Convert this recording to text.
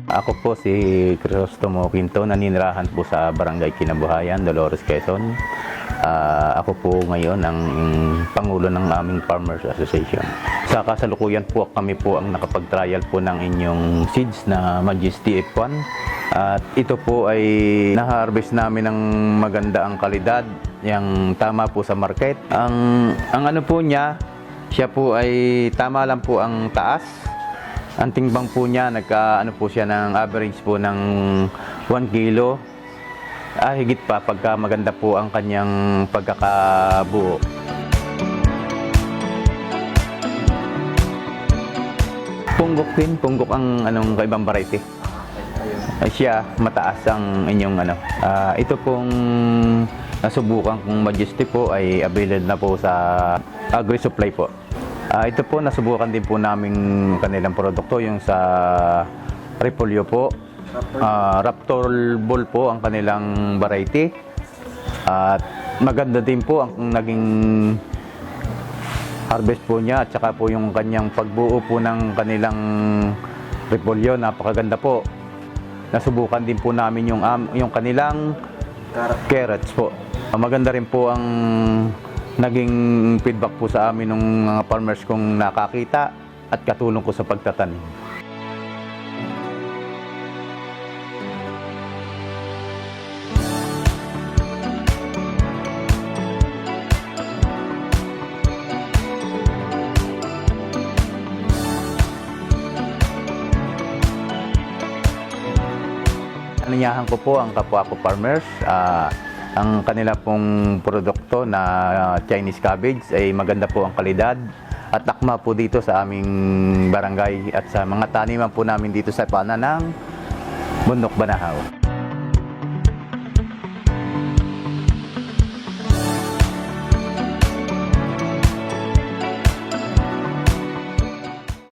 Ako po si Crisostomo Quinto, naninirahan po sa Barangay Kinabuhayan, Dolores, Quezon. Ako po ngayon ang Pangulo ng aming Farmers Association. Sa kasalukuyan po kami po ang nakapag-trial po ng inyong seeds na Majesty F1. At ito po ay na-harvest namin ng maganda ang kalidad, yung tama po sa market. Ang ano po niya, siya po ay tama lang po ang taas. Ang timbang po niya, nagka-ano po siya ng average po ng 1 kilo. Higit pa pagka maganda po ang kanyang pagkakabuo. Punggok din, punggok ang anong kaibang variety. Siya, mataas ang inyong ano. Ito pong nasubukan kong Majesty po ay available na po sa Agri-Supply po. Ito po, nasubukan din po namin kanilang produkto, yung sa Repolyo po. Raptor Ball po ang kanilang variety. At maganda din po ang naging harvest po niya, at saka po yung kanyang pagbuo po ng kanilang Repolyo, napakaganda po. Nasubukan din po namin yung kanilang carrots po. Maganda rin po ang naging feedback po sa amin ng mga farmers kong nakakita at katulong ko sa pagtatanim. Ananyahan ko po ang kapwa ko farmers. Ang kanila pong produkto na Chinese cabbage ay maganda po ang kalidad at akma po dito sa aming barangay at sa mga taniman po namin dito sa pana ng Bundok Banahaw.